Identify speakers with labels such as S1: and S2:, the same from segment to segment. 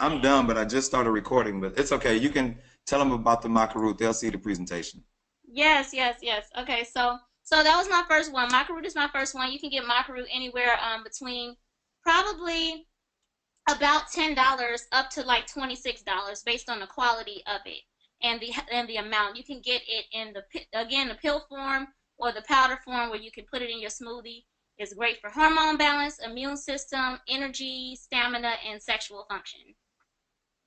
S1: I'm done, but I just started recording. But it's okay. You can tell them about the maca root. They'll see the presentation.
S2: Yes, yes, yes. Okay, so that was my first one. Maca root is my first one. You can get maca root anywhere between probably about $10 up to like $26 based on the quality of it and the amount. You can get it in again the pill form or the powder form where you can put it in your smoothie. It's great for hormone balance, immune system, energy, stamina, and sexual function.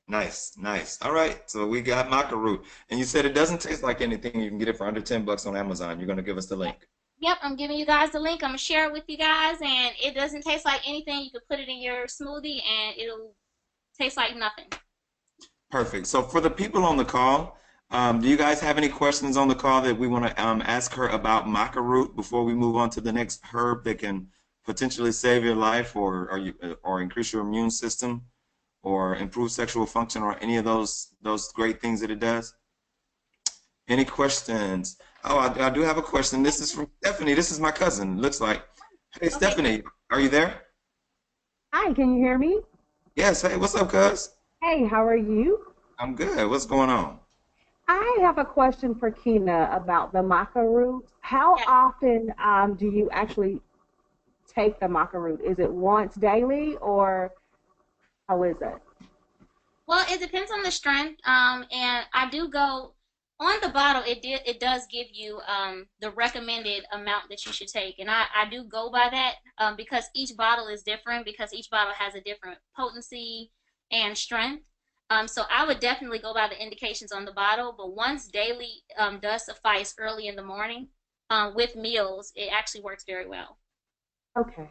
S1: Nice, nice. All right. So we got maca root, and you said it doesn't taste like anything. You can get it for under $10 on Amazon. You're gonna give us the
S2: Yep,
S1: link.
S2: yep, I'm giving you guys the link. I'm gonna share it with you guys, and it doesn't taste like anything. You can put it in your smoothie, and it'll taste like nothing.
S1: Perfect. So for the people on the call, do you guys have any questions on the call that we want to ask her about maca root before we move on to the next herb that can potentially save your life or increase your immune system or improve sexual function or any of those great things that it does? Any questions? Oh, I do have a question. This is from Stephanie. This is my cousin. Looks like. Hey,
S2: Okay.
S1: Stephanie, are you there?
S3: Hi, can you hear me?
S1: Yes. Hey, what's up, cuz?
S3: Hey, how are you?
S1: I'm good. What's going on?
S3: I have a question for Keena about the maca root. How
S2: Yeah.
S3: often do you actually take the maca root? Is it once daily or how is it?
S2: Well, it depends on the strength. And I do go on the bottle. It does give you the recommended amount that you should take, and I do go by that because each bottle is different because each bottle has a different potency and strength. So I would definitely go by the indications on the bottle, but once daily does suffice early in the morning with meals. It actually works very well.
S3: Okay,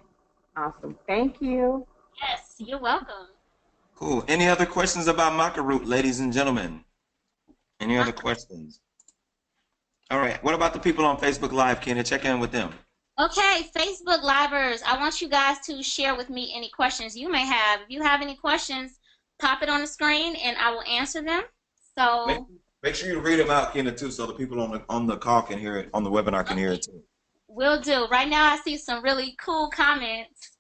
S3: awesome. Thank you.
S2: Yes, you're welcome.
S1: Cool. Any other questions about maca root, ladies and gentlemen? Any other questions? All right. What about the people on Facebook Live? Can you check in with them?
S2: Okay, Facebook Livers, I want you guys to share with me any questions you may have. If you have any questions, pop it on the screen and I will answer them.
S1: Make,
S2: So,
S1: make sure you read them out, Kena, too, so the people on the call can hear it, on the webinar can hear
S2: okay,
S1: it too.
S2: will do. Right now, I see some really cool comments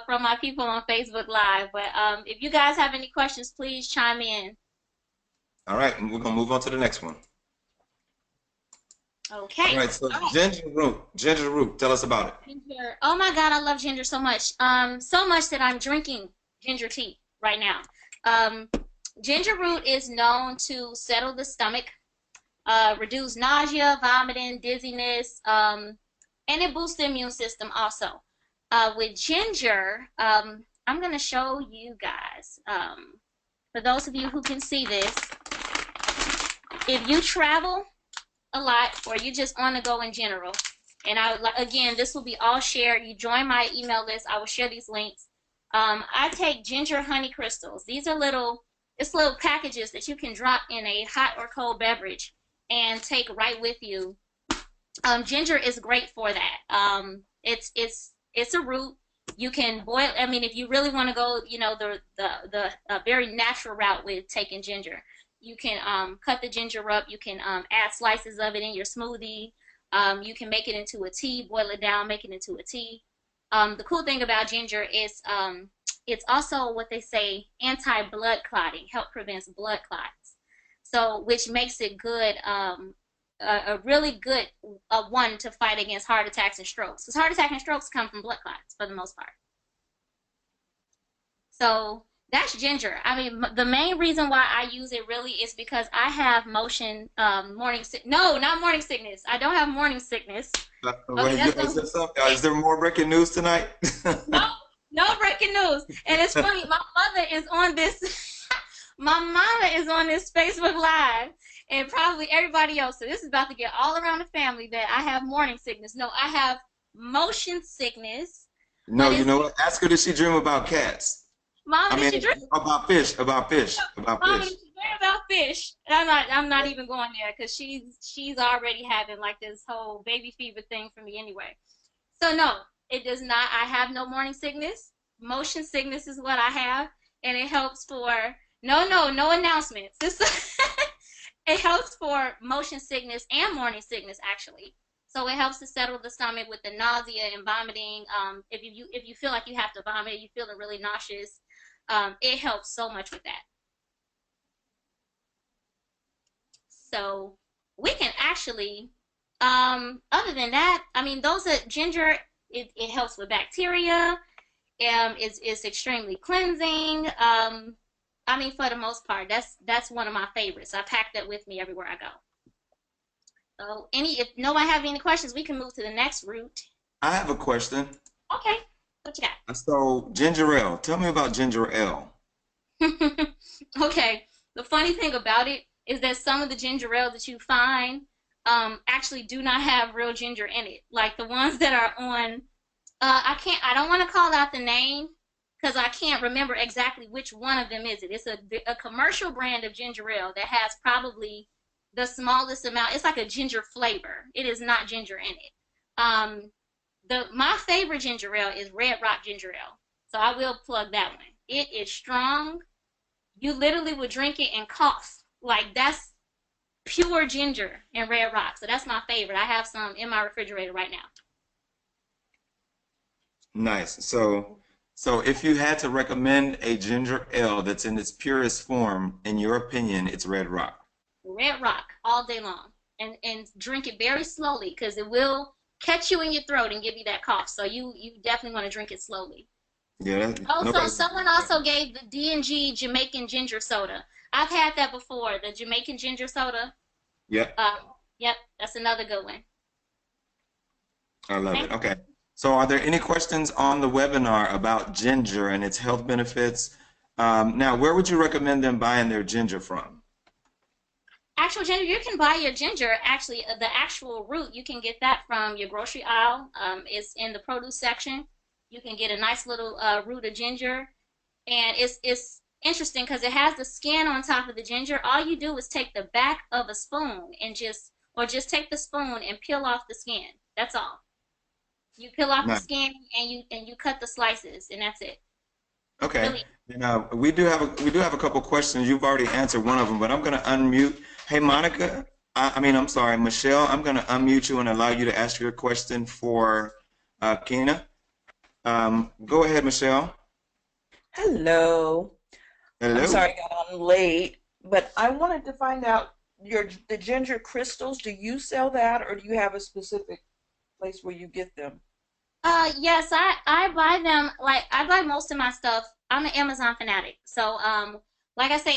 S2: from my people on Facebook Live. But if you guys have any questions, please chime in.
S1: All right, and we're gonna move on to the next one. All
S2: Okay.
S1: right, so
S2: All right.
S1: ginger root, tell us about it.
S2: Ginger. Oh my God, I love ginger so much. So much that I'm drinking ginger tea right now. Um, Ginger root is known to settle the stomach, reduce nausea, vomiting, dizziness, and it boosts the immune system also. With ginger, I'm going to show you guys, for those of you who can see this, if you travel a lot or you just on the go in general, and again, this will be all shared. You join my email list, I will share these links. I take ginger honey crystals. These are it's little packages that you can drop in a hot or cold beverage and take right with you. Ginger is great for that. It's a root. You can boil. I mean, if you really want to go, the very natural route with taking ginger, you can cut the ginger up. You can add slices of it in your smoothie. You can make it into a tea, boil it down, make it into a tea. The cool thing about ginger is it's also what they say anti-blood clotting, help prevents blood clots. So, which makes it good, a really good one to fight against heart attacks and strokes. Because heart attacks and strokes come from blood clots for the most part. So that's ginger. I mean, the main reason why I use it really is because I have morning sick. No, not morning sickness. I don't have morning sickness. Okay,
S1: Wait, is there more breaking news tonight?
S2: no, no breaking news. And it's funny, my mother is on this. My mama is on this Facebook Live, and probably everybody else. So this is about to get all around the family that I have morning sickness. No, I have motion sickness,
S1: No,
S2: but
S1: you
S2: it's
S1: know what? Ask her, does she dream about cats?
S2: mama.
S1: I
S2: Did you
S1: mean,
S2: drink?
S1: about
S2: Mama,
S1: fish.
S2: did you dream about fish? And I'm not even going there because she's already having like this whole baby fever thing for me anyway. So no, it does not. I have no morning sickness. Motion sickness is what I have, and it helps for no announcements. It helps for motion sickness and morning sickness actually. So it helps to settle the stomach with the nausea and vomiting. If you feel like you have to vomit, you feeling really nauseous. It helps so much with that. So we can actually, other than that, I mean, those are ginger. It helps with bacteria. It's extremely cleansing. I mean, for the most part, that's one of my favorites. I pack that with me everywhere I go. So, if nobody have any questions, we can move to the next route.
S1: I have a question.
S2: Okay, what you
S1: So, ginger ale. Tell me about ginger ale.
S2: got? Okay, the funny thing about it is that some of the ginger ale that you find actually do not have real ginger in it. Like the ones that are on, I don't want to call out the name because I can't remember exactly which one of them is it. It's a commercial brand of ginger ale that has probably the smallest amount. It's like a ginger flavor. It is not ginger in it. My favorite ginger ale is Red Rock ginger ale. So I will plug that one. It is strong. You literally would drink it and cough. Like that's pure ginger and Red Rock. So that's my favorite. I have some in my refrigerator right now.
S1: Nice. So if you had to recommend a ginger ale that's in its purest form, in your opinion, it's Red Rock.
S2: Red Rock all day long. And drink it very slowly because it will catch you in your throat and give you that cough. So you definitely want to drink it slowly.
S1: Yeah,
S2: Also,
S1: nobody.
S2: someone also gave the D&G Jamaican ginger soda. I've had that before, the Jamaican ginger soda.
S1: Yeah,
S2: Uh, yep, that's another good one.
S1: I love
S2: Thank
S1: it. Okay. So are there any questions on the webinar about ginger and its health benefits? Now, where would you recommend them buying their ginger from?
S2: Actual ginger, you can buy your ginger. Actually, the actual root, you can get that from your grocery aisle. It's in the produce section. You can get a nice little root of ginger, and it's interesting because it has the skin on top of the ginger. All you do is take the back of a spoon and just take the spoon and peel off the skin. That's all. You peel off the
S1: Nice.
S2: skin and you cut the slices, and that's it.
S1: Okay.
S2: Really.
S1: And we do have a couple questions. You've already answered one of them, but I'm going to unmute. Hey, Monica. I'm sorry, Michelle. I'm going to unmute you and allow you to ask your question for Keena. Go ahead, Michelle.
S4: Hello. I'm
S1: Hello.
S4: sorry I got on late, but I wanted to find out the ginger crystals. Do you sell that, or do you have a specific place where you get them?
S2: Yes, I buy them. Like I buy most of my stuff. I'm an Amazon fanatic. So like I say,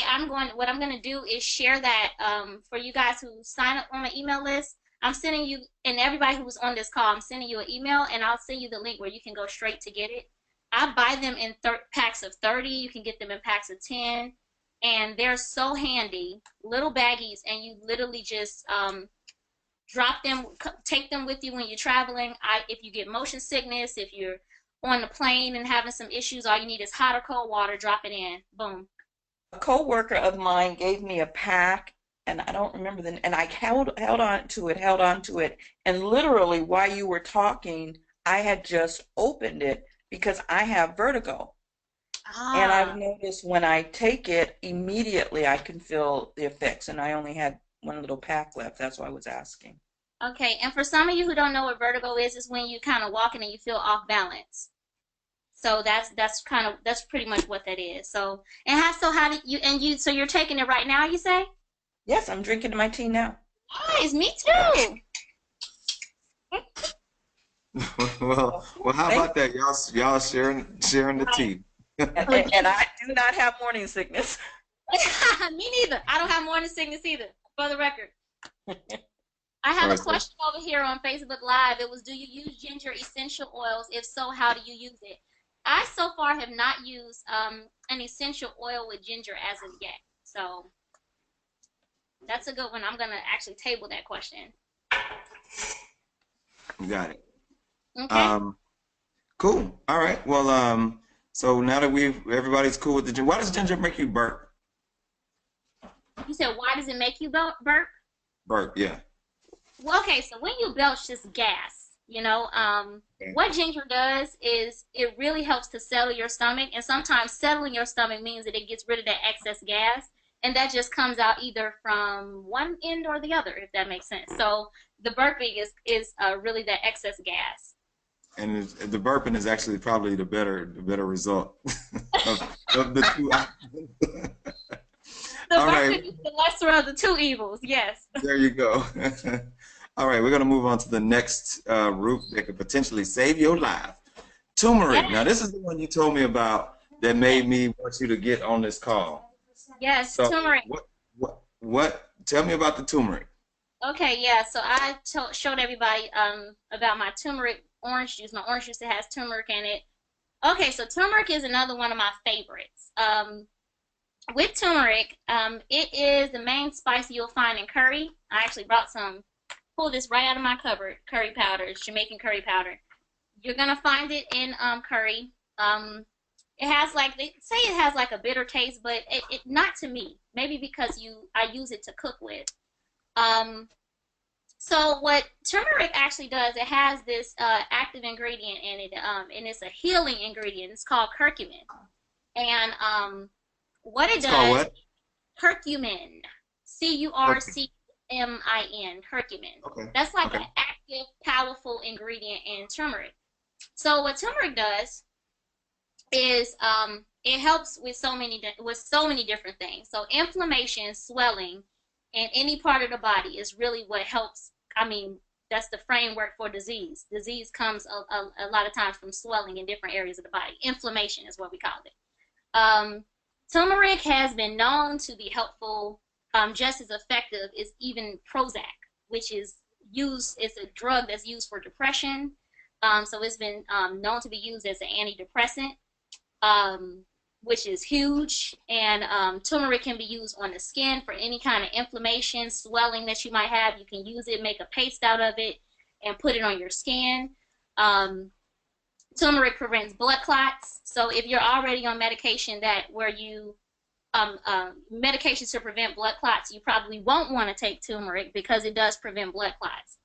S2: what I'm gonna do is share that for you guys who sign up on my email list. I'm sending you and everybody who's on this call, I'm sending you an email and I'll send you the link where you can go straight to get it. I buy them in packs of 30. You can get them in packs of 10, and they're so handy, little baggies, and you literally just drop them, take them with you when you're traveling. If you get motion sickness, if you're on the plane and having some issues, all you need is hot or cold water, drop it in, boom.
S4: A coworker of mine gave me a pack, and I don't remember and I held on to it, and literally while you were talking, I had just opened it because I have vertigo. And I've
S2: Ah,
S4: noticed when I take it, immediately I can feel the effects, and I only had one little pack left. That's why I was asking.
S2: okay. And for some of you who don't know what vertigo is when you kind of walking and you feel off balance. So that's pretty much what that is. So how did you so you're taking it right now, you say?
S4: Yes, I'm drinking my tea now.
S2: Nice, me too.
S1: Well, how
S4: Thank
S1: about that? Y'all sharing the tea.
S4: and I do not have morning sickness.
S2: Me neither. I don't have morning sickness either, for the record. I
S1: All
S2: have a
S1: right, so
S2: question over here on Facebook Live. It was, do you use ginger essential oils? If so, how do you use it? I so far have not used an essential oil with ginger as of yet. So that's a good one. I'm gonna actually table that question.
S1: you got it.
S2: Okay.
S1: Um, cool. All right. Well, so now that everybody's cool with the ginger, why does ginger make you burp?
S2: You said, why does it make you burp?
S1: Burp, yeah.
S2: Well, okay, so when you belch this gas,
S1: Okay.
S2: what ginger does is it really helps to settle your stomach, and sometimes settling your stomach means that it gets rid of that excess gas, and that just comes out either from one end or the other, if that makes sense. So the burping is really that excess gas.
S1: And the burping is actually probably the better result of the two options.
S2: The
S1: All
S2: burping
S1: right,
S2: is the lesser of the two evils. Yes.
S1: there you go. All right, we're going to move on to the next root that could potentially save your life. Turmeric. Now,
S2: Yes.
S1: this is the one you told me about that
S2: Yes.
S1: made me want you to get on this call.
S2: Yes.
S1: So,
S2: Turmeric.
S1: tell me about the turmeric.
S2: Okay. Yeah. So I showed everybody about my turmeric orange juice. My orange juice that has turmeric in it. Okay. So turmeric is another one of my favorites. With turmeric, it is the main spice you'll find in curry. I actually brought some. Pull this right out of my cupboard. Curry powder. It's Jamaican curry powder. You're gonna find it in curry. It has like they say it has like a bitter taste, but it not to me. Maybe because I use it to cook with. Um, so what turmeric actually does, it has this active ingredient in it, and it's a healing ingredient. It's called curcumin, and what it
S1: It's called
S2: does,
S1: what?
S2: curcumin,
S1: Okay.
S2: curcumin, curcumin.
S1: Okay.
S2: That's like
S1: Okay.
S2: an active, powerful ingredient in turmeric. So what turmeric does is it helps with so many different things. So inflammation, swelling in any part of the body is really what helps. I mean, that's the framework for disease. Disease comes a lot of times from swelling in different areas of the body. Inflammation is what we call it. Um, Turmeric has been known to be helpful, just as effective as even Prozac, which is used. It's a drug that's used for depression. So it's been known to be used as an antidepressant, um, which is huge. And turmeric can be used on the skin for any kind of inflammation, swelling that you might have. You can use it, make a paste out of it, and put it on your skin. Um, Turmeric prevents blood clots. So if you're already on medication that where you medications to prevent blood clots, you probably won't want to take turmeric because it does prevent blood clots.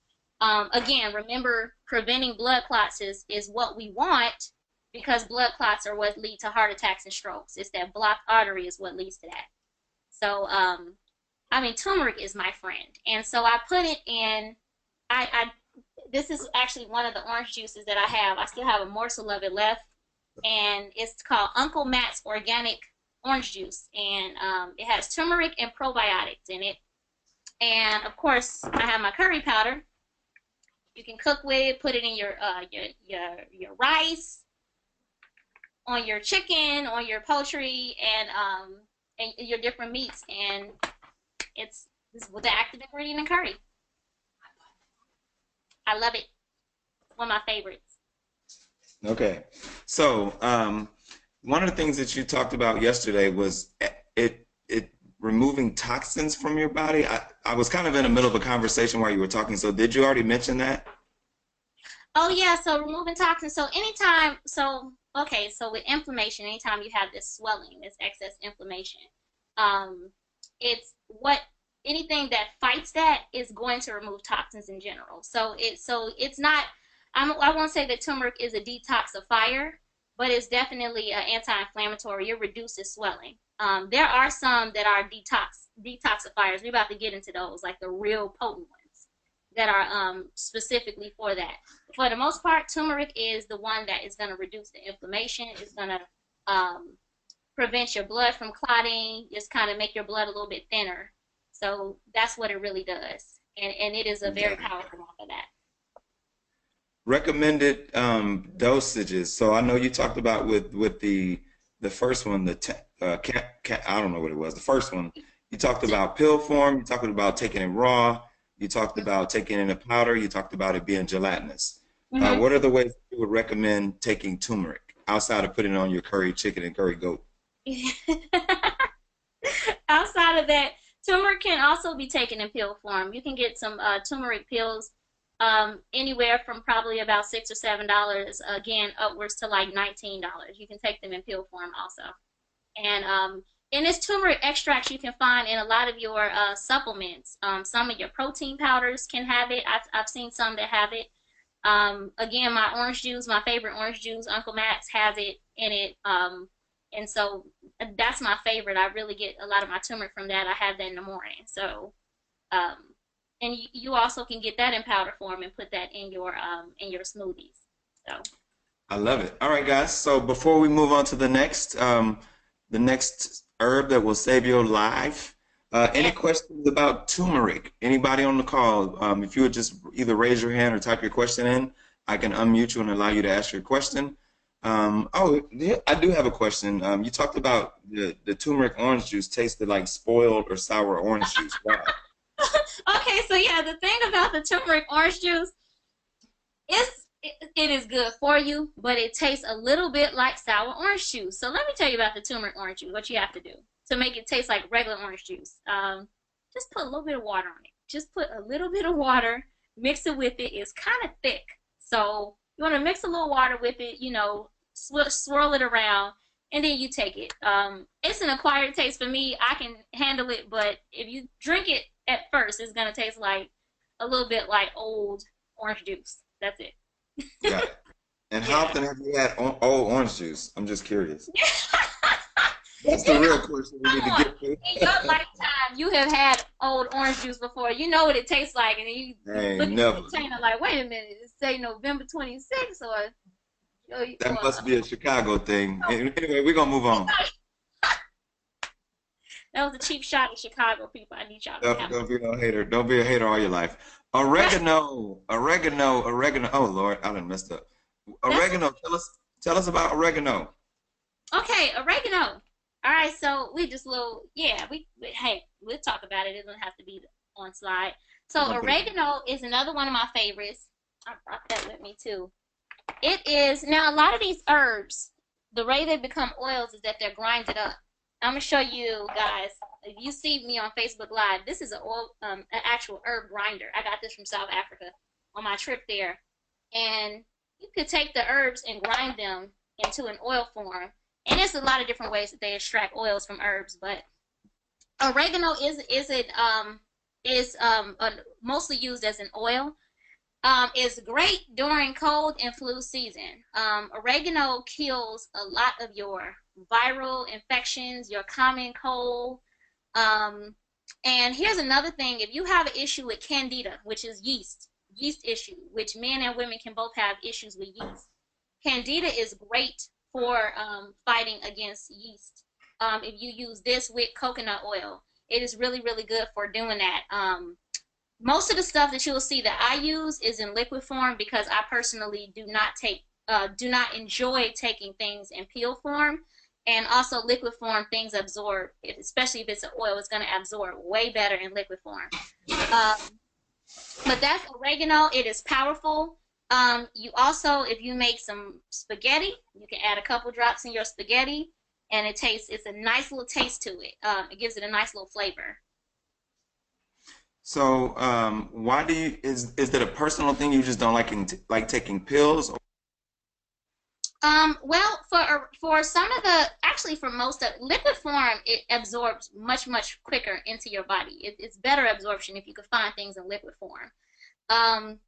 S2: Again, remember, preventing blood clots is what we want because blood clots are what lead to heart attacks and strokes. It's that blocked artery is what leads to that. So, I mean, turmeric is my friend, and so I put it in. I this is actually one of the orange juices that I have. I still have a morsel of it left, and it's called Uncle Matt's Organic Orange Juice, and it has turmeric and probiotics in it. And of course, I have my curry powder. You can cook with, put it in your rice, on your chicken, on your poultry, and your different meats, and it's with the active ingredient in curry. I love it. One of my favorites.
S1: Okay. So, one of the things that you talked about yesterday was it removing toxins from your body. I was kind of in the middle of a conversation while you were talking. So, did you already mention that?
S2: Oh yeah, so removing toxins. So anytime, so okay, so with inflammation, anytime you have this swelling, this excess inflammation, um, it's what anything that fights that is going to remove toxins in general. So it's not. I won't say that turmeric is a detoxifier, but it's definitely an anti-inflammatory. It reduces swelling. There are some that are detoxifiers. We're about to get into those, like the real potent ones that are specifically for that. For the most part, turmeric is the one that is going to reduce the inflammation. It's going to prevent your blood from clotting, just kind of make your blood a little bit thinner. So that's what it really does. And it is a very
S1: Okay.
S2: powerful one for that.
S1: Recommended dosages. So I know you talked about with the first one, I don't know what it was. The first one, you talked about pill form. You talked about taking it raw. You talked about taking it in a powder. You talked about it being gelatinous.
S2: Mm-hmm.
S1: What are the ways you would recommend taking turmeric outside of putting it on your curry chicken and curry goat?
S2: Outside of that, turmeric can also be taken in pill form. You can get some turmeric pills anywhere from probably about $6 or $7, again, upwards to like $19. You can take them in pill form also. And this turmeric extract you can find in a lot of your supplements. Some of your protein powders can have it. I've seen some that have it. Again, my orange juice, my favorite orange juice, Uncle Max has it in it. And so that's my favorite. I really get a lot of my turmeric from that. I have that in the morning. So, and you also can get that in powder form and put that in your smoothies So
S1: I love it. All right, guys. So before we move on to the next herb that will save your life, any
S2: yeah.
S1: questions about turmeric? Anybody on the call? If you would just either raise your hand or type your question in, I can unmute you and allow you to ask your question. Oh, yeah, I do have a question. You talked about the turmeric orange juice tasted like spoiled or sour orange juice. Wow.
S2: Okay, so yeah, the thing about the turmeric orange juice it is good for you, but it tastes a little bit like sour orange juice. So let me tell you about the turmeric orange juice. What you have to do to make it taste like regular orange juice. Just put a little bit of water on it. Just put a little bit of water, mix it with it. It's kind of thick, so you want to mix a little water with it. You know, swirl it around, and then you take it. It's an acquired taste for me. I can handle it, but if you drink it at first, it's gonna taste like a little bit like old orange juice. That's it.
S1: Got it. And how
S2: Yeah.
S1: often have you had old orange juice? I'm just curious.
S2: You
S1: That's the real
S2: know,
S1: question we
S2: come
S1: need to
S2: on.
S1: get to.
S2: In your lifetime, you have had old orange juice before. You know what it tastes like, and then you
S1: Dang,
S2: look at the
S1: never.
S2: container like, wait a minute, it say November 26th
S1: That
S2: or
S1: must be a Chicago thing. Anyway, we're gonna move on.
S2: that was a cheap shot at Chicago people. I need y'all to have
S1: Don't be no hater. Don't be a hater all your life. Oregano. Oh Lord, I done messed up.
S2: that's
S1: Oregano. Tell us about oregano.
S2: okay. Oregano. All right, so we just little yeah. Hey, we'll talk about it. It doesn't have to be on slide.
S1: We're
S2: So
S1: gonna put it.
S2: oregano is another one of my favorites. I brought that with me too. It is now a lot of these herbs, the way they become oils is that they're grinded up. I'm gonna show you guys. If you see me on Facebook Live, this is an actual herb grinder. I got this from South Africa on my trip there, and you could take the herbs and grind them into an oil form. And there's a lot of different ways that they extract oils from herbs, but oregano is mostly used as an oil. Is great during cold and flu season. Oregano kills a lot of your viral infections, your common cold. And here's another thing: if you have an issue with candida, which is yeast issue, which men and women can both have issues with yeast. Candida is great for fighting against yeast. If you use this with coconut oil, it is really, really good for doing that. Most of the stuff that you'll see that I use is in liquid form because I personally do not enjoy taking things in pill form, and also liquid form things absorb, especially if it's an oil, it's going to absorb way better in liquid form. Um, but that's oregano. It is powerful. You also, if you make some spaghetti, you can add a couple drops in your spaghetti, and it's a nice little taste to it. It gives it a nice little flavor.
S1: So, why do you is that a personal thing? You just don't like taking pills?
S2: Well, for some of the, actually for most of liquid form, it absorbs much quicker into your body. It's better absorption if you could find things in liquid form. Um,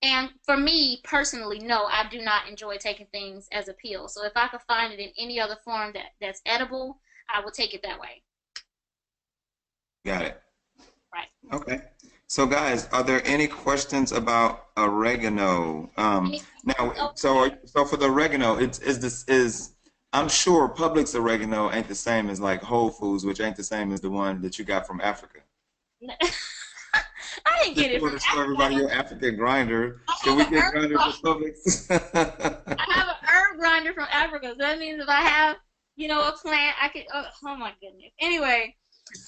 S2: and for me personally, no, I do not enjoy taking things as a pill. So if I could find it in any other form that's edible, I will take it that way.
S1: Got it.
S2: Right.
S1: Okay. So, guys, are there any questions about oregano?
S2: Any
S1: Now,
S2: questions over
S1: so for the oregano, it's I'm sure Publix oregano ain't the same as like Whole Foods, which ain't the same as the one that you got from Africa.
S2: there? I didn't
S1: Just
S2: get it
S1: want
S2: from
S1: to show
S2: Africa.
S1: everybody your African grinder.
S2: I
S1: Can
S2: have
S1: we
S2: an
S1: get
S2: herb.
S1: grinder for Publix?
S2: I have an herb grinder from Africa. So that means if I have, a plant, I could. Oh my goodness. Anyway,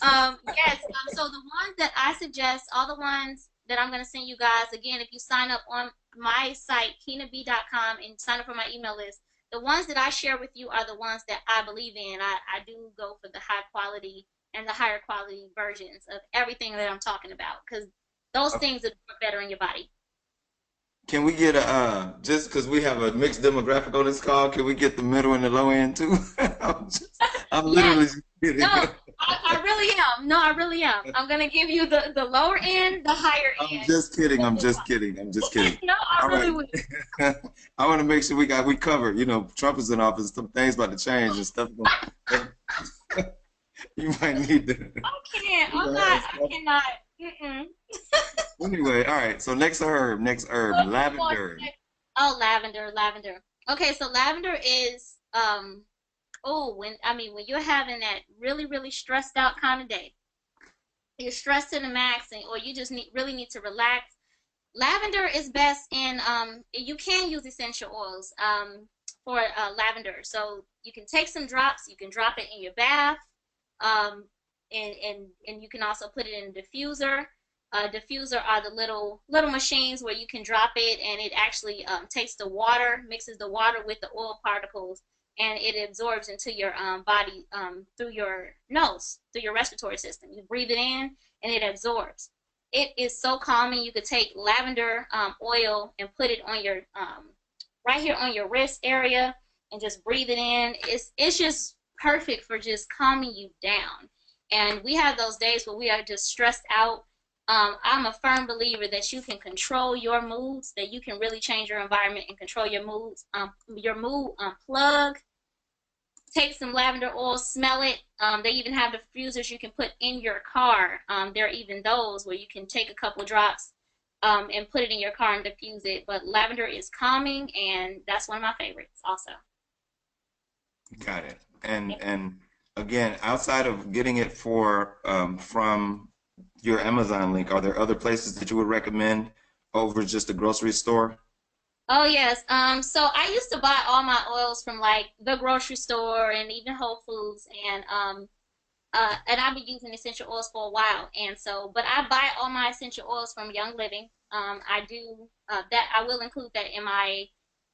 S2: yes. So the ones that I suggest, all the ones that I'm gonna send you guys, again, if you sign up on my site, KeenaBe.com, and sign up for my email list, the ones that I share with you are the ones that I believe in. I do go for the high quality and the higher quality versions of everything that I'm talking about because those things are better in your body.
S1: Can we get just because we have a mixed demographic on this call, can we get the middle and the low end too? I'm
S2: Yes.
S1: literally just kidding.
S2: No, I really am. No, I really am. I'm gonna give you the lower end, the higher
S1: I'm
S2: end.
S1: just kidding. I'm just kidding. I'm just kidding.
S2: No, I
S1: All
S2: really
S1: right.
S2: will.
S1: I want to make sure we covered. Trump is in office. Some things about to change and stuff. You might need to.
S2: I can't.
S1: You
S2: I'm
S1: know,
S2: not.
S1: it's
S2: I cannot. Mm-mm.
S1: Anyway, all right. So next herb,
S2: We'll move on to
S1: lavender.
S2: Oh, lavender, lavender. Okay, so lavender is oh, when you're having that really, really stressed out kind of day, you're stressed to the max, or you just really need to relax. Lavender is best in you can use essential oils for lavender. So you can take some drops, you can drop it in your bath, um, and you can also put it in a diffuser. Diffuser are the little machines where you can drop it, and it actually takes the water, mixes the water with the oil particles, and it absorbs into your body through your nose, through your respiratory system. You breathe it in, and it absorbs. It is so calming. You could take lavender oil and put it on your right here on your wrist area, and just breathe it in. It's just perfect for just calming you down. And we have those days where we are just stressed out. I'm a firm believer that you can control your moods, that you can really change your environment and control your moods. Your mood, unplug, take some lavender oil, smell it. They even have diffusers you can put in your car. There are even those where you can take a couple drops and put it in your car and diffuse it. But lavender is calming, and that's one of my favorites also.
S1: Got it. And again, outside of getting it for from your Amazon link, are there other places that you would recommend over just a grocery store?
S2: Oh yes. So I used to buy all my oils from like the grocery store and even Whole Foods, and I've been using essential oils for a while. And so, but I buy all my essential oils from Young Living. I do that. I will include that in my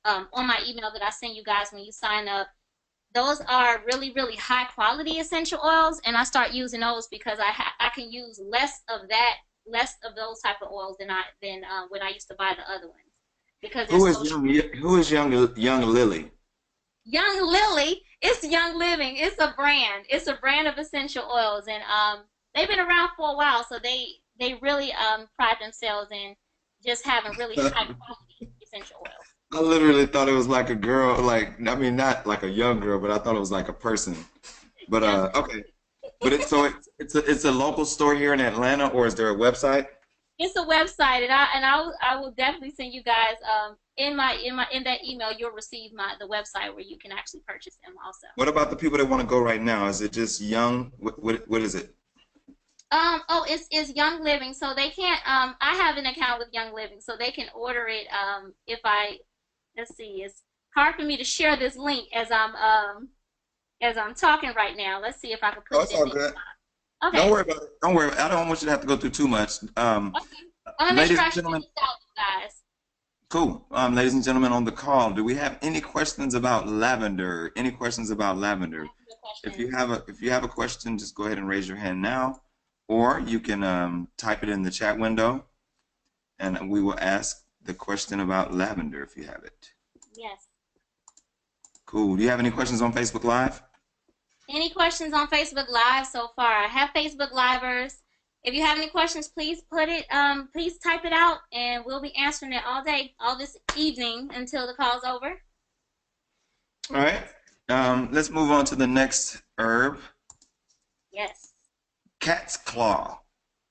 S2: on my email that I send you guys when you sign up. Those are really, really high quality essential oils, and I start using those because I can use less of those type of oils than when I used to buy the other ones because they're
S1: Who is
S2: so
S1: young? Who is young Lily?
S2: Young Lily. It's Young Living. It's a brand. It's a brand of essential oils, and they've been around for a while, so they really pride themselves in just having really high quality essential oils.
S1: I literally thought it was like a girl, like I mean, not like a young girl, but I thought it was like a person. But
S2: Yes,
S1: okay. But it's a local store here in Atlanta, or is there a website?
S2: it's a website, and I will definitely send you guys in that email. You'll receive the website where you can actually purchase them also.
S1: What about the people that want to go right now? Is it just young? What is it?
S2: Oh, it's Young Living, so they can't. I have an account with Young Living, so they can order it. If I let's see, it's hard for me to share this link as I'm talking right now. Let's see if I can
S1: Oh,
S2: put it
S1: it's
S2: in
S1: all
S2: there.
S1: good. Don't
S2: Okay.
S1: worry about it. Don't worry. I don't want you to have to go through too much.
S2: Okay. I'm gonna make
S1: Ladies
S2: sure I
S1: and
S2: share
S1: gentlemen,
S2: this out, you guys.
S1: cool. Ladies and gentlemen on the call, do we have any questions about lavender? Any questions about lavender?
S2: That's a good
S1: If
S2: question.
S1: you have a question, just go ahead and raise your hand now, or you can type it in the chat window, and we will ask the question about lavender if you have it.
S2: Yes.
S1: Cool. Do you have any questions on Facebook Live?
S2: Any questions on Facebook Live so far? I have Facebook Livers. If you have any questions, please type it out, and we'll be answering it all day, all this evening until the call's over.
S1: All right. Let's move on to the next herb,
S2: Yes.
S1: cat's claw.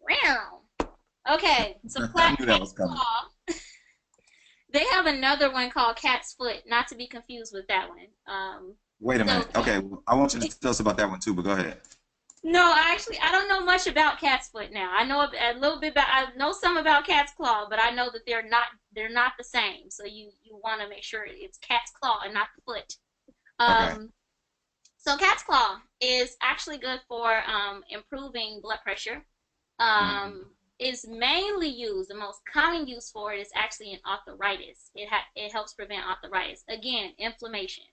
S2: Meow. Okay, so
S1: I knew that was
S2: cat's
S1: coming.
S2: claw. They have another one called cat's foot, not to be confused with that one.
S1: Wait a
S2: So
S1: minute. Okay, I want you to tell us about that one too, but go ahead.
S2: no, actually, I don't know much about cat's foot now. I know a little bit about, I know some about cat's claw, but I know that they're not the same. So you want to make sure it's cat's claw and not the foot.
S1: Okay.
S2: So cat's claw is actually good for improving blood pressure.
S1: Mhm.
S2: Is mainly used, the most common use for it is actually in arthritis. It helps prevent arthritis. Again, inflammation.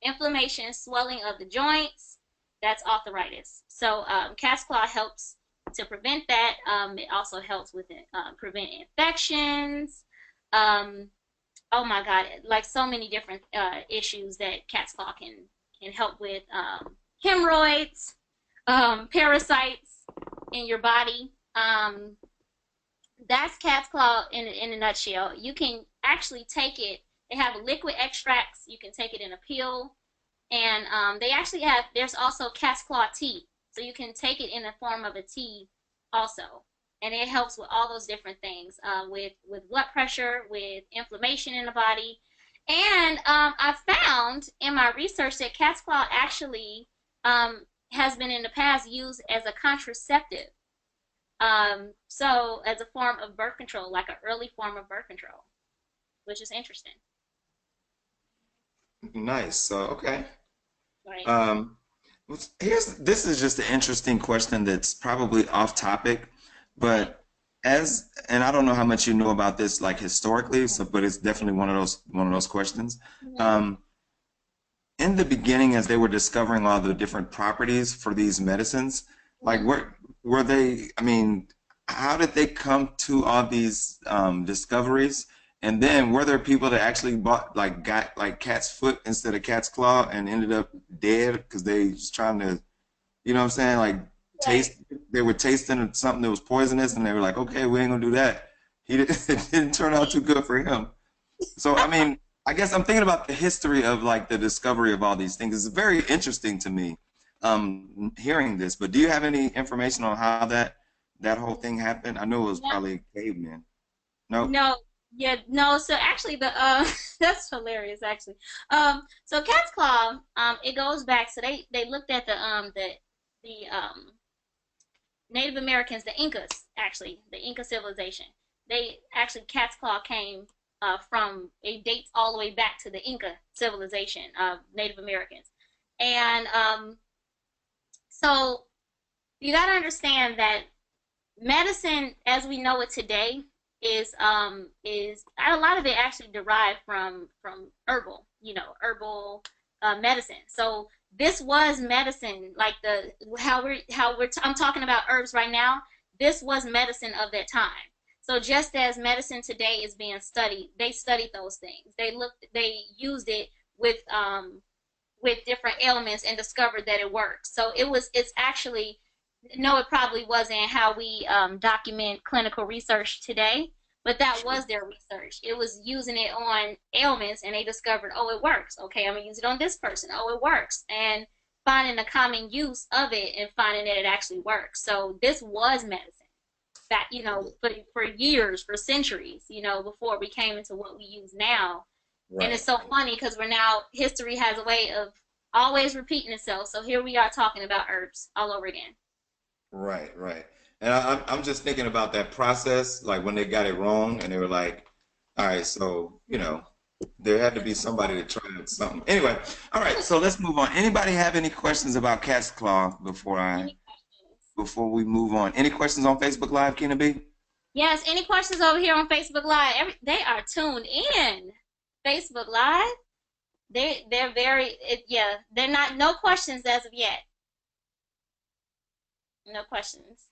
S2: Inflammation, swelling of the joints, that's arthritis. So cat's claw helps to prevent that. It also helps with prevent infections. Um, oh my God, like so many different issues that cat's claw can help with hemorrhoids, parasites in your body. That's cat's claw in a nutshell. You can actually take it. They have liquid extracts. You can take it in a pill, and they actually have. There's also cat's claw tea, so you can take it in the form of a tea also. and it helps with all those different things, with blood pressure, with inflammation in the body. And I found in my research that cat's claw actually has been in the past used as a contraceptive. So as a form of birth control, like an early form of birth control, which is interesting,
S1: Nice. So, okay.
S2: right?
S1: Um, this is just an interesting question that's probably off topic,
S2: Okay.
S1: but and I don't know how much you know about this like historically, so but it's definitely one of those questions.
S2: Hmm.
S1: Um, in the beginning, as they were discovering all the different properties for these medicines, like
S2: Hmm.
S1: were they, I mean, how did they come to all these discoveries? And then were there people that actually got like cat's foot instead of cat's claw and ended up dead because they was trying to, you know what I'm saying, like
S2: Right.
S1: taste, they were tasting something that was poisonous and they were like, okay, we ain't gonna do that. He didn't, it didn't turn out too good for him. So, I mean, I guess I'm thinking about the history of like the discovery of all these things. It's very interesting to me hearing this. But do you have any information on how that whole thing happened? I know it was
S2: No,
S1: probably cavemen. No.
S2: no, yeah, no. So actually, the that's hilarious. Actually, so cat's claw, it goes back. So they looked at the Native Americans, the Incas, actually, the Inca civilization. They actually cat's claw came from it dates all the way back to the Inca civilization of Native Americans, and so you got to understand that medicine as we know it today is a lot of it actually derived from herbal medicine. So this was medicine, like the how we're I'm talking about herbs right now. This was medicine of that time. So just as medicine today is being studied, they studied those things. They used it with different ailments and discovered that it works. So it's actually, no, it probably wasn't how we document clinical research today, but that was their research. It was using it on ailments, and they discovered, oh, it works. Okay, I'm gonna use it on this person. Oh, it works, and finding the common use of it and finding that it actually works. So this was medicine that for years, for centuries, before we came into what we use now. And it's
S1: Right.
S2: so funny because we're now history has a way of always repeating itself. So here we are talking about herbs all over again.
S1: Right, right. And I'm just thinking about that process, like when they got it wrong and they were like, all right, so, there had to be somebody that tried something. Anyway, all right, so let's move on. Anybody have any questions about cat's claw
S2: Any questions?
S1: before we move on? Any questions on Facebook Live, KeenaBe?
S2: Yes. Any questions over here on Facebook Live? They are tuned in. Facebook Live. They're yeah. They're not no questions as of yet. No questions.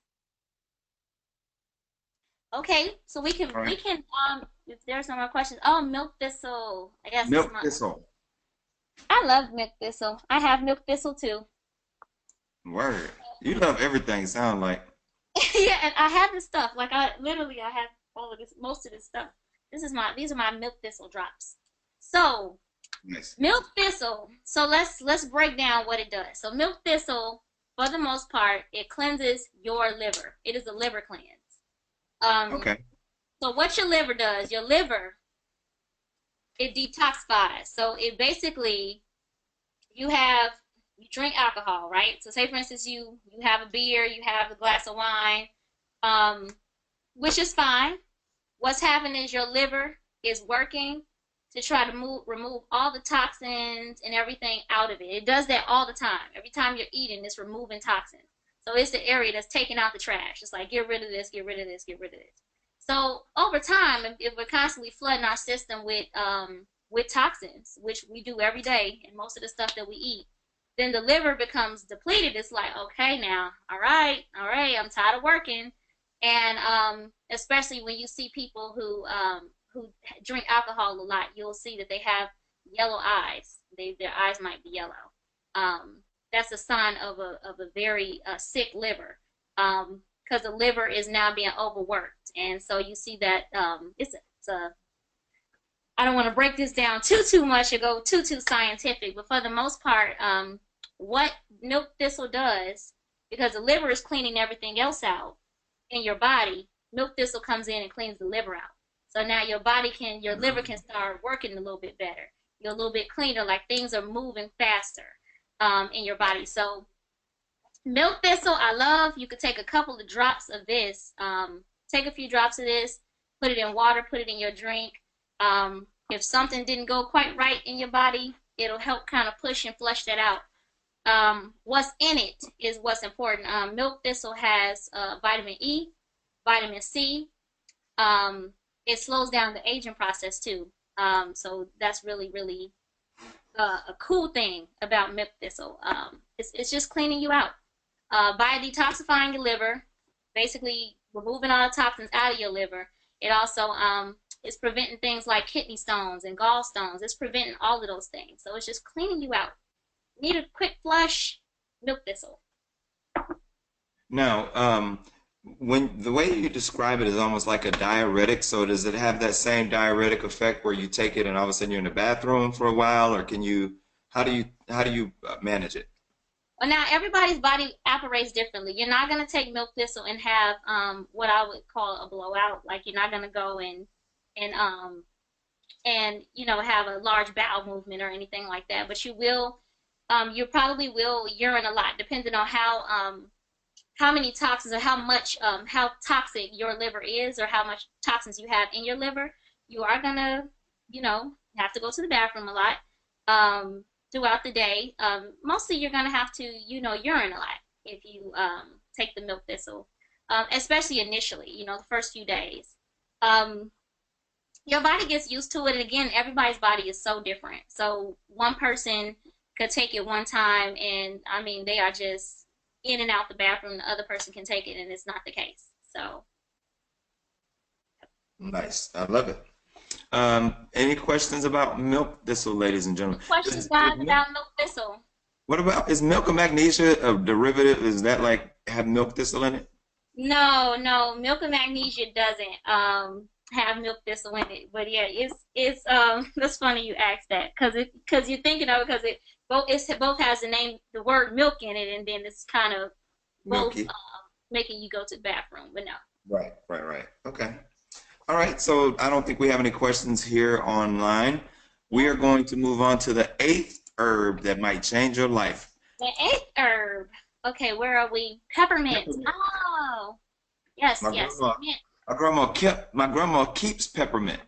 S2: Okay, so we can
S1: All right.
S2: if there's no more questions. Oh, milk thistle. I guess this is
S1: Milk
S2: my.
S1: thistle.
S2: I love milk thistle. I have milk thistle too.
S1: Word. You love everything, sound like.
S2: Yeah, and I have this stuff. Like I have all of this, most of this stuff. These are my milk thistle drops. So
S1: Nice.
S2: milk thistle. So let's break down what it does. So milk thistle, for the most part, it cleanses your liver. It is a liver cleanse. Um,
S1: Okay.
S2: so what your liver does, your liver, it detoxifies. So it basically you have you drink alcohol, right? So say for instance you have a beer, you have a glass of wine, um, which is fine. What's happening is your liver is working to try to remove all the toxins and everything out of it. It does that all the time. Every time you're eating, it's removing toxins. So it's the area that's taking out the trash. It's like get rid of this, get rid of this, get rid of this. So over time, if we're constantly flooding our system with toxins, which we do every day, and most of the stuff that we eat, then the liver becomes depleted. It's like, okay, now, all right, I'm tired of working, and especially when you see people who drink alcohol a lot, you'll see that they have yellow eyes. Their eyes might be yellow. That's a sign of a very sick liver, because the liver is now being overworked, and so you see that it's a I don't want to break this down too much or go too scientific, but for the most part, what milk thistle does, because the liver is cleaning everything else out, in your body, milk thistle comes in and cleans the liver out. So now your liver can start working a little bit better. You're a little bit cleaner, like things are moving faster in your body. So milk thistle, I love. You could take a couple of drops of this. Take a few drops of this, put it in water, put it in your drink. If something didn't go quite right in your body, it'll help kind of push and flush that out. What's in it is what's important. Milk thistle has vitamin E, vitamin C. It slows down the aging process too. So that's really, really a cool thing about milk thistle. It's just cleaning you out by detoxifying your liver, basically removing all the toxins out of your liver. It also is preventing things like kidney stones and gallstones. It's preventing all of those things. So it's just cleaning you out. Need a quick flush, milk thistle.
S1: Now, when the way you describe it is almost like a diuretic, so does it have that same diuretic effect where you take it and all of a sudden you're in the bathroom for a while, or how do you manage it?
S2: Well, now everybody's body operates differently. You're not going to take milk thistle and have what I would call a blowout. Like you're not going to go and have a large bowel movement or anything like that. But you probably will urine a lot, depending on how many toxins or how toxic your liver is or how much toxins you have in your liver. You are gonna have to go to the bathroom a lot throughout the day. Mostly you're gonna have to urine a lot if you take the milk thistle, especially initially, the first few days. Your body gets used to it, and again, everybody's body is so different. So one person could take it one time, and I mean they are just in and out the bathroom. The other person can take it, and it's not the case. So
S1: Nice, I love it. Any questions about milk thistle, ladies and gentlemen?
S2: questions, guys, about milk thistle?
S1: What about, is milk of magnesia a derivative? Is that like have milk thistle in it?
S2: No, milk of magnesia doesn't have milk thistle in it. But yeah, it's that's funny you asked that because you're thinking of it because it both has the word milk in it, and then it's kind of both
S1: Milky.
S2: making you go to the bathroom. But no.
S1: Right. Okay. All right. So I don't think we have any questions here online. We are going to move on to the eighth herb that might change your life.
S2: The eighth herb. Okay, where are we? Peppermint.
S1: Peppermint.
S2: Oh, yes.
S1: My grandma keeps peppermint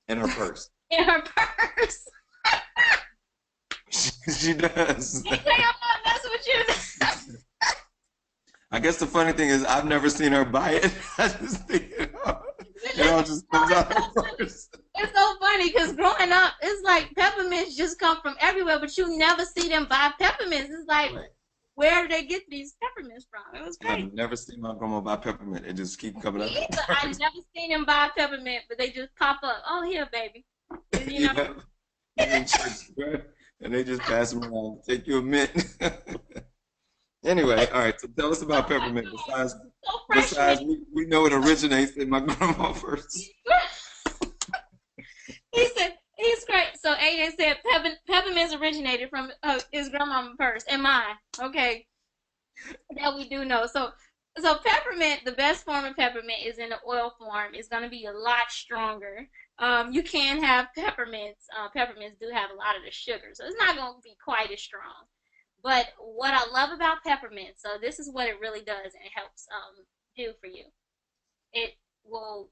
S1: in her purse.
S2: In her purse.
S1: She does.
S2: You think I'm not messing with you?
S1: I guess the funny thing is I've never seen her buy it. I just think it all just comes out of her purse.
S2: It's so funny because growing up, it's like peppermints just come from everywhere, but you never see them buy peppermints. It's like,
S1: Right.
S2: where do they get these peppermints from? It was crazy.
S1: I've never seen my grandma buy peppermint. It just keeps coming out.
S2: Me either. I've never seen them buy peppermint, but they just pop up. Oh, here, baby. You know?
S1: Yeah. You're in church, right? And they just pass them around. Take you a mint. Anyway, all right. So tell us about peppermint. Besides, we know it originates in my grandma's purse.
S2: He said he's great. So Aiden said peppermints originated from his grandma's purse and mine. Okay, that we do know. So peppermint, the best form of peppermint is in the oil form. It's going to be a lot stronger. You can have peppermints. Peppermints do have a lot of the sugar, so it's not going to be quite as strong. But what I love about peppermint, so this is what it really does, and it helps do for you. It will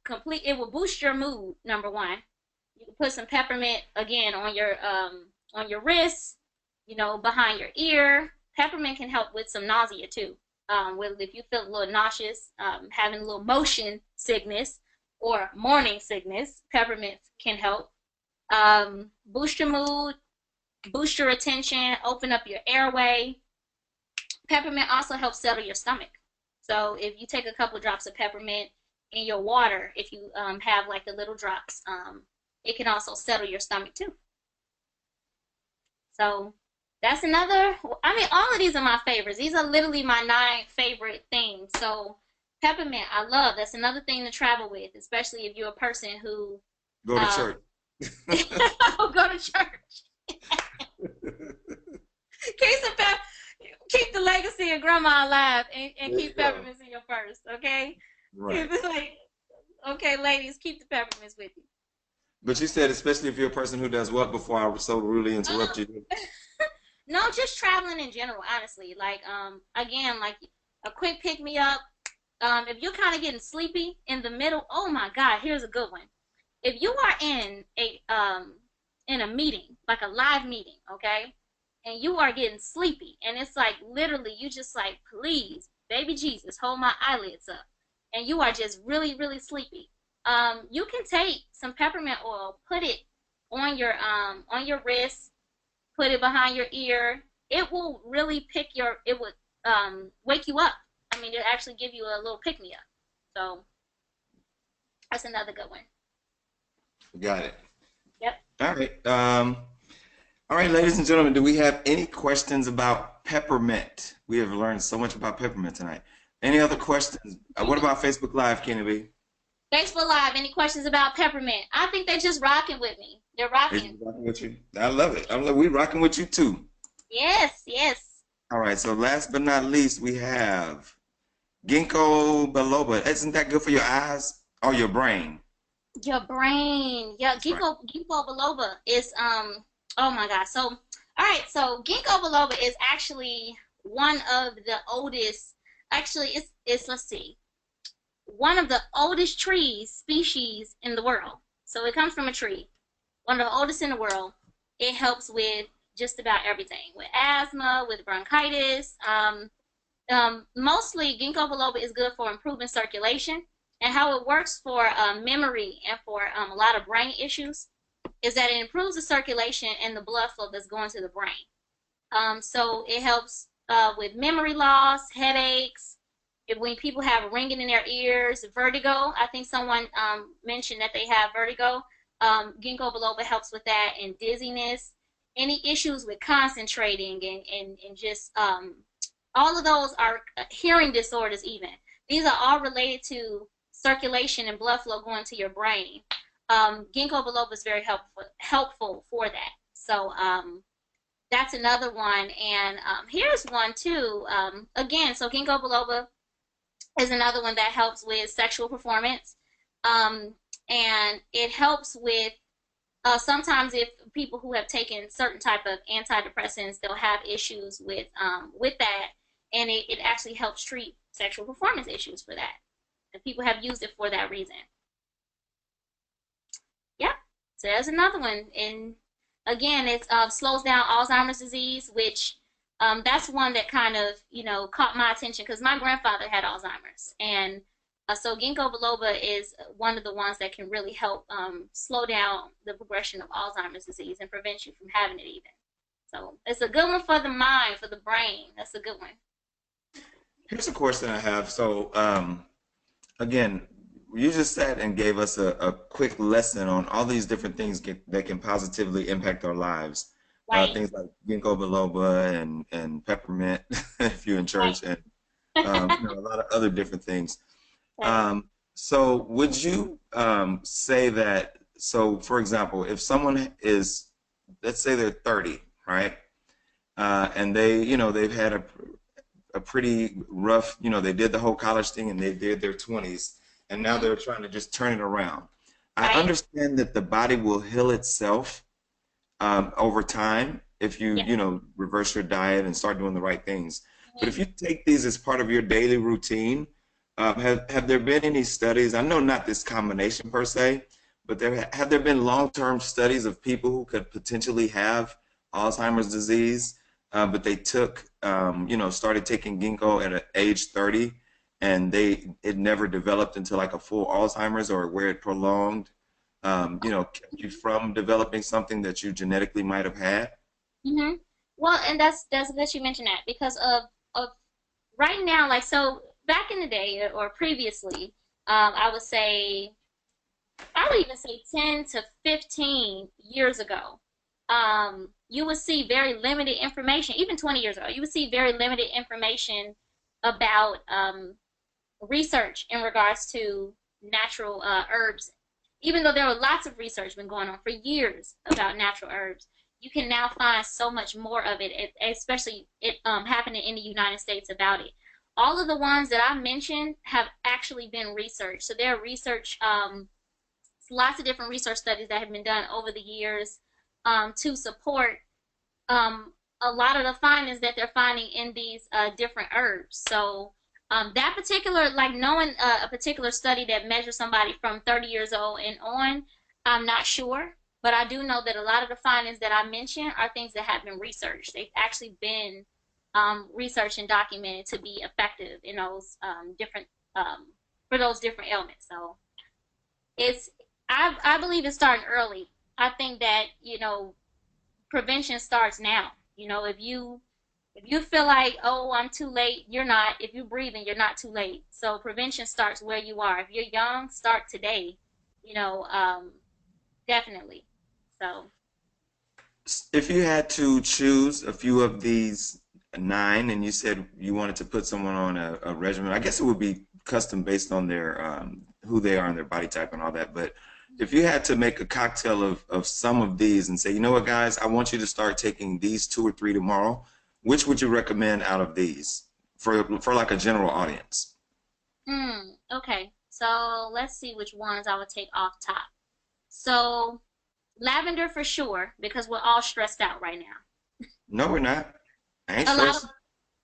S2: boost your mood. Number one, you can put some peppermint again on your wrist, behind your ear. Peppermint can help with some nausea too. If you feel a little nauseous, having a little motion sickness or morning sickness, peppermint can help. Boost your mood, boost your attention, open up your airway. Peppermint also helps settle your stomach. So if you take a couple drops of peppermint in your water, if you have like the little drops, it can also settle your stomach too. So that's another, all of these are my favorites. These are literally my 9 favorite things. So peppermint, I love. That's another thing to travel with, especially if you're a person who
S1: Go to church.
S2: go to church. Keep the legacy of grandma alive and keep peppermints in your purse, okay?
S1: Right.
S2: It's like, okay, ladies, keep the peppermints with you.
S1: But you said, especially if you're a person who does what, before I so rudely interrupt
S2: Um,
S1: you.
S2: no, just traveling in general, honestly. Like, again, like a quick pick me up. If you're kind of getting sleepy in the middle, oh my God, here's a good one. If you are in a meeting, like a live meeting, okay, and you are getting sleepy, and it's like literally you just like, please, baby Jesus, hold my eyelids up, and you are just really, really sleepy. You can take some peppermint oil, put it on your wrist, put it behind your ear. It will really it would wake you up. I mean, it'll actually give you a little pick me up. So that's another good one.
S1: Got it.
S2: Yep.
S1: All right. All right, ladies and gentlemen, do we have any questions about peppermint? We have learned so much about peppermint tonight. Any other questions? What about Facebook Live, KeenaBe?
S2: Facebook Live, any questions about peppermint? I think they're just rocking with me. They're
S1: Is
S2: rocking.
S1: he rocking with you? I love it. We rocking with you too.
S2: Yes, yes.
S1: All right. So last but not least, we have ginkgo biloba. Isn't that good for your eyes or your brain?
S2: Your brain. Yeah,
S1: That's right.
S2: ginkgo biloba is oh my God. So all right, so ginkgo biloba is actually one of the oldest, actually it's let's see, one of the oldest trees species in the world. So it comes from a tree, one of the oldest in the world. It helps with just about everything, with asthma, with bronchitis. Mostly ginkgo biloba is good for improving circulation, and how it works for memory and for a lot of brain issues is that it improves the circulation and the blood flow that's going to the brain. So it helps with memory loss, headaches. When people have ringing in their ears, vertigo. I think someone mentioned that they have vertigo. Ginkgo biloba helps with that, and dizziness. Any issues with concentrating and just all of those are hearing disorders even. These are all related to circulation and blood flow going to your brain. Ginkgo biloba is very helpful for that. So that's another one. And here's one too. Again, so ginkgo biloba is another one that helps with sexual performance. And it helps with sometimes if people who have taken certain type of antidepressants, they'll have issues with that, and it actually helps treat sexual performance issues for that. And people have used it for that reason. Yeah, so there's another one, and again, it slows down Alzheimer's disease, which that's one that kind of caught my attention because my grandfather had Alzheimer's, and so ginkgo biloba is one of the ones that can really help slow down the progression of Alzheimer's disease and prevent you from having it even. So it's a good one for the mind, for the brain. That's a good one.
S1: Here's a question I have. So again, you just sat and gave us a quick lesson on all these different things that can positively impact our lives.
S2: Right,
S1: Things like ginkgo biloba and peppermint, if you're in
S2: right.
S1: church, and a lot of other different things.
S2: Okay.
S1: So would you say that, so for example, if someone is, let's say they're 30, right? And they've had a pretty rough, they did the whole college thing and they did their 20s, and now
S2: Mm-hmm.
S1: they're trying to just turn it around. I
S2: Right.
S1: understand that the body will heal itself over time if you,
S2: Yeah.
S1: reverse your diet and start doing the right things. But
S2: Mm-hmm.
S1: if you take these as part of your daily routine, have there been any studies? I know not this combination per se, but have there been long-term studies of people who could potentially have Alzheimer's disease, but they started taking ginkgo at age 30, and it never developed into like a full Alzheimer's, or where it prolonged, kept you from developing something that you genetically might have had?
S2: Mm-hmm. Well, and that's good you mentioned that because of right now, like so back in the day or previously, I would say I would even say 10 to 15 years ago, you would see very limited information. Even 20 years ago, you would see very limited information about research in regards to natural herbs. Even though there were lots of research been going on for years about natural herbs, you can now find so much more of it, especially it happening in the United States about it. all of the ones that I mentioned have actually been researched. So there are research, lots of different research studies that have been done over the years to support a lot of the findings that they're finding in these different herbs. So that particular, like knowing a particular study that measures somebody from 30 years old and on, I'm not sure. But I do know that a lot of the findings that I mentioned are things that have been researched. They've actually been researched and documented to be effective in those different for those different ailments. So it's I believe it's starting early. I think that prevention starts now. If you feel like, oh, I'm too late, you're not. If you're breathing, you're not too late. So prevention starts where you are. If you're young, start today. You know, definitely. So
S1: If you had to choose a few of these nine, and you said you wanted to put someone on a regimen, I guess it would be custom based on their who they are and their body type and all that. But if you had to make a cocktail of some of these and say, you know what, guys, I want you to start taking these two or three tomorrow, which would you recommend out of these for like a general audience?
S2: okay. So let's see which ones I would take off top. So lavender for sure, because we're all stressed out right now.
S1: No, we're not. I ain't
S2: A lot
S1: stressed.
S2: of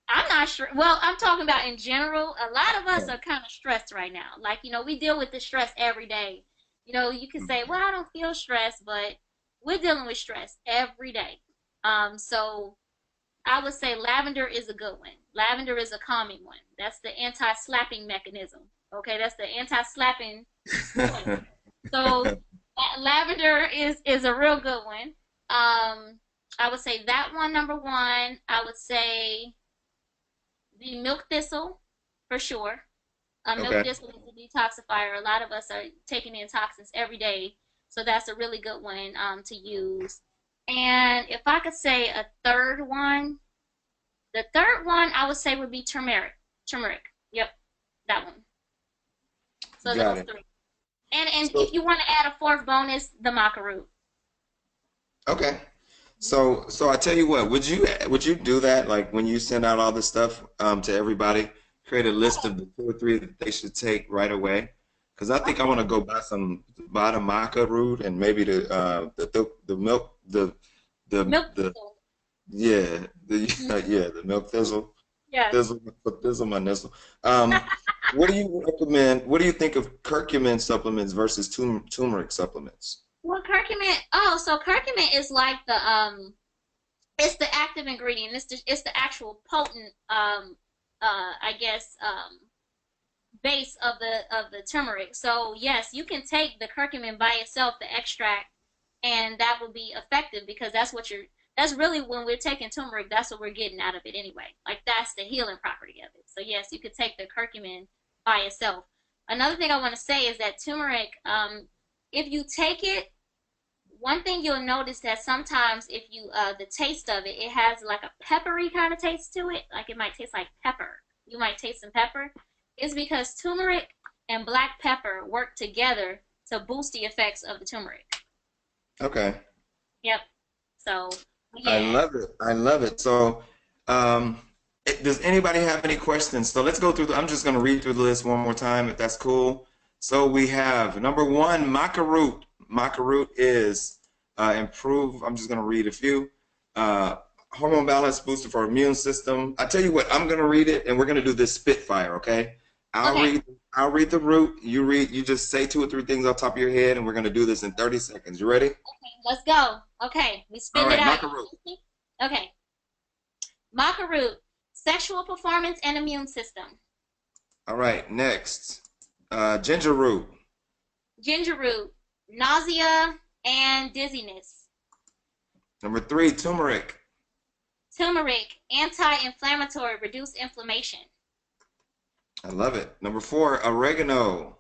S2: I'm not sure. Well, I'm talking about in general. A lot of us are kind of stressed right now. Like, we deal with the stress every day. You can say, well, I don't feel stressed, but we're dealing with stress every day. So I would say lavender is a good one. Lavender is a calming one. That's the anti-slapping mechanism. Okay, that's the anti-slapping one. So lavender is a real good one. I would say that one, number one. I would say the milk thistle for sure. Milk
S1: Okay.
S2: thistle is a detoxifier. A lot of us are taking in toxins every day, so that's a really good one to use. And if I could say a third one, the third one I would say would be turmeric. Turmeric. Yep, that one. So
S1: Got
S2: those
S1: it.
S2: three. And
S1: So,
S2: if you want to add a fourth bonus, the maca root.
S1: okay. So I tell you what, would you do that like when you send out all this stuff to everybody, create a list of the two or three that they should take right away? Because I think I want to
S2: Okay.
S1: go buy the maca root and maybe the milk
S2: Milk
S1: the
S2: thistle.
S1: yeah the
S2: Mhm.
S1: yeah the milk thistle
S2: Yes.
S1: thistle my nissel. What do you recommend? What do you think of curcumin supplements versus turmeric supplements?
S2: Well, curcumin. Oh, so curcumin is like it's the active ingredient. It's the actual potent I guess base of the turmeric. So yes, you can take the curcumin by itself, the extract, and that will be effective because that's really when we're taking turmeric, that's what we're getting out of it anyway. Like that's the healing property of it. So yes, you could take the curcumin by itself. Another thing I want to say is that turmeric, if you take it, one thing you'll notice that sometimes if you the taste of it, it has like a peppery kind of taste to it. Like it might taste like pepper. You might taste some pepper. It's because turmeric and black pepper work together to boost the effects of the turmeric.
S1: Okay.
S2: Yep. So
S1: I
S2: yeah.
S1: love it. I love it. So, um, does anybody have any questions? So let's go through I'm just going to read through the list one more time, if that's cool. So we have number one, maca root. Maca root is improve. I'm just going to read a few. Uh, Hormone balance booster for immune system. I tell you what, I'm going to read it, and we're going to do this spitfire. Okay. I'll
S2: Okay.
S1: read. I'll read the root. You read. You just say two or three things off the top of your head, and we're going to do this in 30 seconds. You ready?
S2: Let's go. Okay. We
S1: All
S2: spitting it
S1: right,
S2: out.
S1: maca root.
S2: Okay. Maca root. Sexual performance and immune system.
S1: All right, next, ginger root.
S2: Ginger root. Nausea and dizziness.
S1: Number three, turmeric.
S2: Turmeric. Anti-inflammatory. Reduce inflammation.
S1: I love it. Number four, oregano.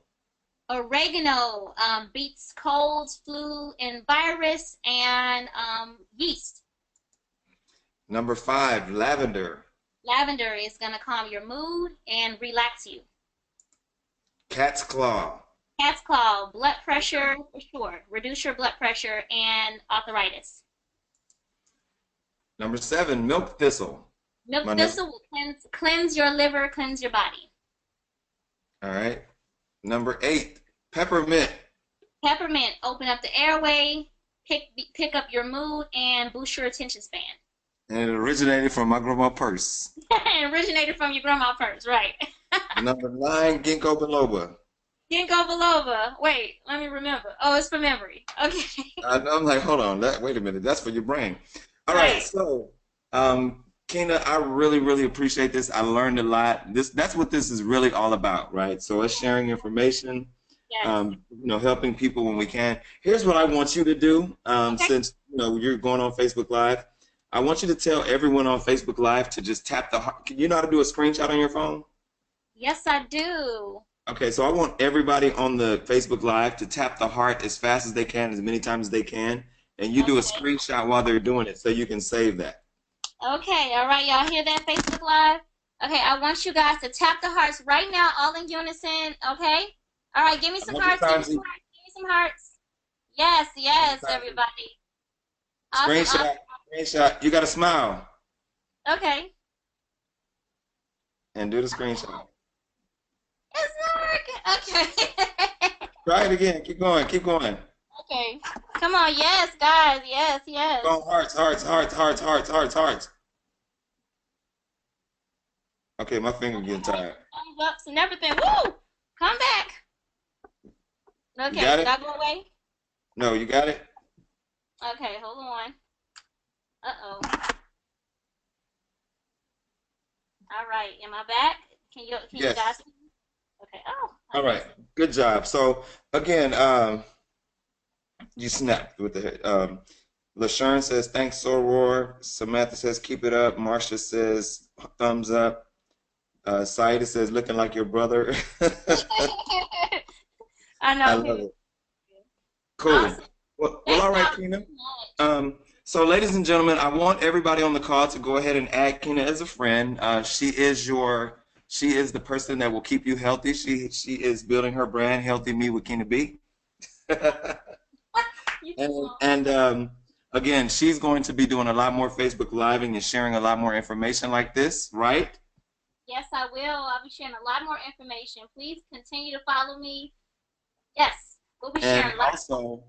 S2: Oregano beats colds, flu, and virus, and yeast.
S1: Number five, lavender.
S2: Lavender is going to calm your mood and relax you.
S1: Cat's claw.
S2: Cat's claw, blood pressure for sure. Reduce your blood pressure and arthritis.
S1: Number seven, milk thistle.
S2: Milk
S1: My name.
S2: thistle will cleanse your liver, cleanse your body.
S1: All right. Number 8, peppermint.
S2: Peppermint, open up the airway, pick up your mood, and boost your attention span.
S1: And it originated from my grandma purse.
S2: It originated from your grandma purse, right?
S1: Number 9, ginkgo biloba.
S2: Ginkgo biloba. Wait, let me remember. Oh, it's for memory. Okay.
S1: I'm like, hold on, wait a minute, that's for your brain. All right,
S2: Right.
S1: so Keena, I really, really appreciate this. I learned a lot. That's what this is really all about, right? So it's sharing information,
S2: Yes.
S1: helping people when we can. Here's what I want you to do,
S2: Okay.
S1: since you're going on Facebook Live. I want you to tell everyone on Facebook Live to just tap the heart. You know how to do a screenshot on your phone?
S2: Yes, I do.
S1: Okay, so I want everybody on the Facebook Live to tap the heart as fast as they can, as many times as they can, and you do a
S2: Okay.
S1: screenshot while they're doing it so you can save that.
S2: Okay. All right, y'all hear that Facebook Live? Okay, I want you guys to tap the hearts right now, all in unison. Okay. All right, give me some
S1: How many
S2: hearts. Give me
S1: times
S2: some
S1: you
S2: hearts. Give me some hearts. Yes,
S1: how many
S2: yes,
S1: times you-
S2: everybody. Awesome, awesome.
S1: screenshot, you got to smile
S2: Okay.
S1: and do the screenshot.
S2: It's not working. Okay.
S1: Try it again. Keep going. Keep going.
S2: Okay. Come on. Yes, guys. Yes, yes.
S1: Go on, hearts, hearts, hearts, hearts, hearts, hearts, hearts. Okay, my finger getting tired.
S2: Thumbs ups and everything. Woo! Come back. Okay,
S1: got it?
S2: did I go away?
S1: No, you got it?
S2: Okay, hold on. Uh-oh. All right, am I back? Can you
S1: Yes.
S2: guys see me? Okay. Oh.
S1: All right. Good job. So again, you snapped with the LaShawn says thanks, Soror. Samantha says keep it up. Marcia says thumbs up. Saida says looking like your brother.
S2: I know.
S1: I love it. Cool.
S2: Awesome.
S1: Well, all right, Keena. So, ladies and gentlemen, I want everybody on the call to go ahead and add Keena as a friend. She is the person that will keep you healthy. She is building her brand, Healthy Me with KeenaBe. and again, she's going to be doing a lot more Facebook Living and sharing a lot more information like this, right?
S2: Yes, I will. I'll be sharing a lot more information. Please continue to follow me. Yes, we'll be sharing
S1: And
S2: lots.
S1: also,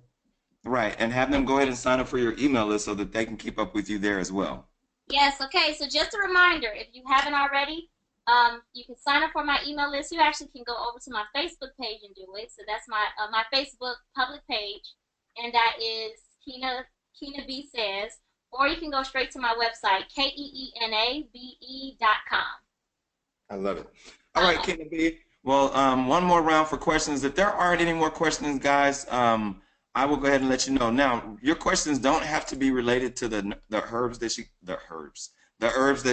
S1: right, and have them go ahead and sign up for your email list so that they can keep up with you there as well.
S2: Yes, okay. So just a reminder, if you haven't already, you can sign up for my email list. You actually can go over to my Facebook page and do it. So that's my Facebook public page, and that is KeenaBe Says, or you can go straight to my website, KeenaBe.com.
S1: I love it. All right, KeenaBe. Well, one more round for questions. If there aren't any more questions, guys, I will go ahead and let you know. Now, your questions don't have to be related to the herbs that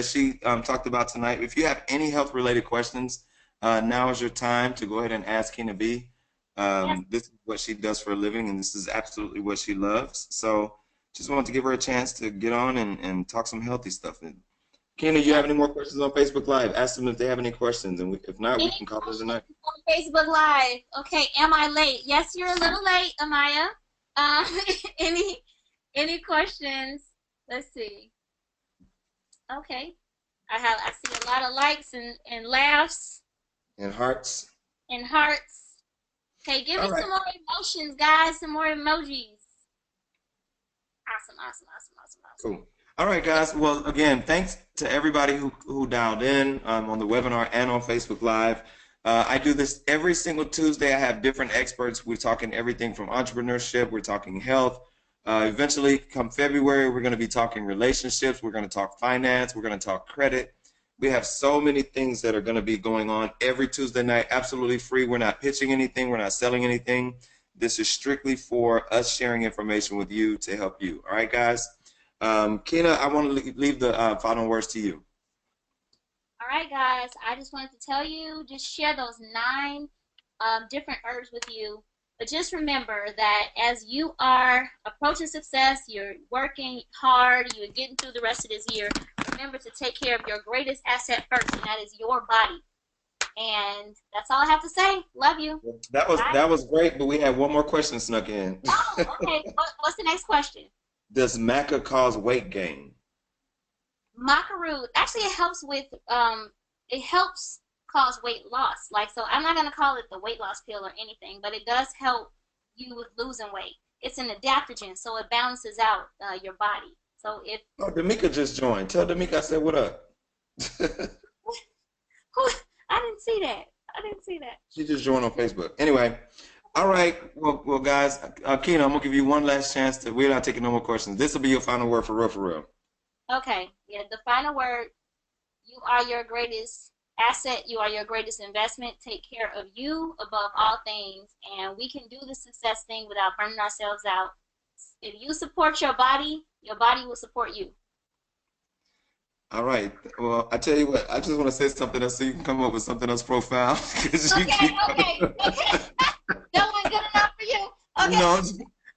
S1: she talked about tonight. If you have any health related questions, now is your time to go ahead and ask KeenaBe.
S2: Yes.
S1: This is what she does for a living, and this is absolutely what she loves. So, just wanted to give her a chance to get on and talk some healthy stuff. Keena, you have any more questions on Facebook Live? Ask them if they have any questions, and if not, we can call it a night.
S2: On Facebook Live. Okay, am I late? Yes, you're a little late, Amaya. Any questions? Let's see. Okay, I see a lot of likes and laughs
S1: And hearts.
S2: and hearts. Okay, give me
S1: All right.
S2: some more emotions, guys. Some more emojis. Awesome, awesome, awesome, awesome, awesome.
S1: Cool. All right, guys. Well, again, thanks to everybody who dialed in on the webinar and on Facebook Live. I do this every single Tuesday. I have different experts. We're talking everything from entrepreneurship. We're talking health. Eventually, come February, we're going to be talking relationships. We're going to talk finance. We're going to talk credit. We have so many things that are going to be going on every Tuesday night, absolutely free. We're not pitching anything. We're not selling anything. This is strictly for us sharing information with you to help you. All right, guys? Keena, I want to leave the final words to you.
S2: All right, guys. I just wanted to tell you, just share those 9 different herbs with you. But just remember that as you are approaching success, you're working hard, you're getting through the rest of this year, remember to take care of your greatest asset first, and that is your body. And that's all I have to say. Love you.
S1: That was great, but we had one more question snuck in.
S2: Oh, okay. What's the next question?
S1: Does maca cause weight gain?
S2: maca root actually it helps cause weight loss. Like, so I'm not gonna call it the weight loss pill or anything, but it does help you with losing weight. It's an adaptogen, so it balances out your body. So if
S1: Oh, Damika just joined. Tell Damika I said what up.
S2: I didn't see that. I didn't see that.
S1: She just joined on Facebook. Anyway, all right. Well, guys, Keena, I'm gonna give you one last chance to. We're not taking no more questions. This will be your final word for real, for real.
S2: Okay, yeah, the final word, you are your greatest asset, you are your greatest investment. Take care of you above all things, and we can do the success thing without burning ourselves out. If you support your body will support you.
S1: All right. Well, I tell you what. I just want to say something else so you can come up with something else profound because you
S2: Okay,
S1: keep.
S2: okay, okay. That one good enough for you? Okay.
S1: No,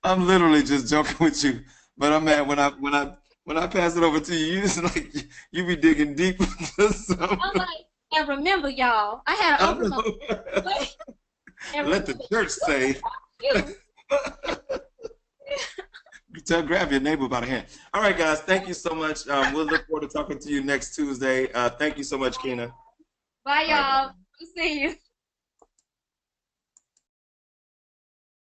S1: I'm literally just joking with you. But I'm mad when I pass it over to you. It's like you be digging deep into
S2: I'm
S1: something.
S2: like, and remember, y'all, I had to
S1: I
S2: open my
S1: know.
S2: wait, and
S1: Let the
S2: remember,
S1: church say.
S2: you.
S1: Grab your neighbor by the hand. All right, guys. Thank you so much. We'll look forward to talking to you next Tuesday. Thank you so much, Keena.
S2: Bye,
S1: All right, bye.
S2: y'all. We'll see you.